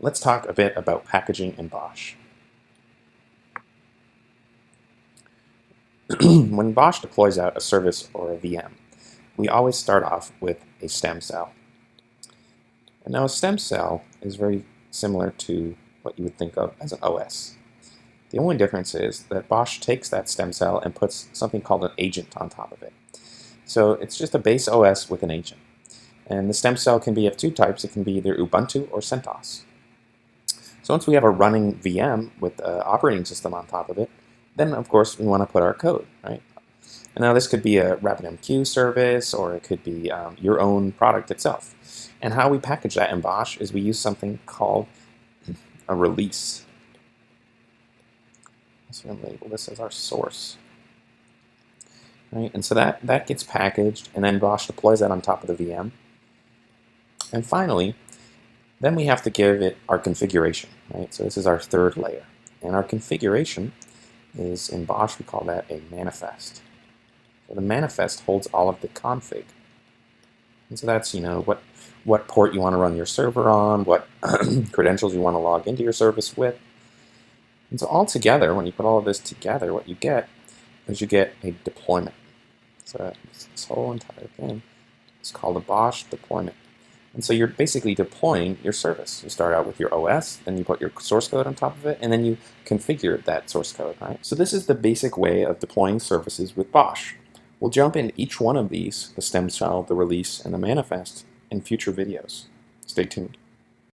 let's talk a bit about packaging in BOSH. When BOSH deploys out a service or a VM, we always start off with a stem cell. And now a stem cell is very similar to what you would think of as an OS. The only difference is that BOSH takes that stem cell and puts something called an agent on top of it. So it's just a base OS with an agent. And the stem cell can be of two types. It can be either Ubuntu or CentOS. So once we have a running VM with an operating system on top of it, then of course we want to put our code, right? And now this could be a RabbitMQ service, or it could be your own product itself. And how we package that in BOSH is we use something called a release. So I'm going to label this as our source. Right? And so that gets packaged, and then BOSH deploys that on top of the VM. And finally, then we have to give it our configuration. Right? So this is our third layer. And our configuration is, in BOSH, we call that a manifest. So the manifest holds all of the config. And so that's, what port you want to run your server on, what credentials you want to log into your service with. And so all together, when you put all of this together, what you get is you get a deployment. So this whole entire thing is called a BOSH deployment. And so you're basically deploying your service. You start out with your OS, then you put your source code on top of it, and then you configure that source code, right? So this is the basic way of deploying services with BOSH. We'll jump into each one of these, the stem cell, the release, and the manifest, in future videos. Stay tuned.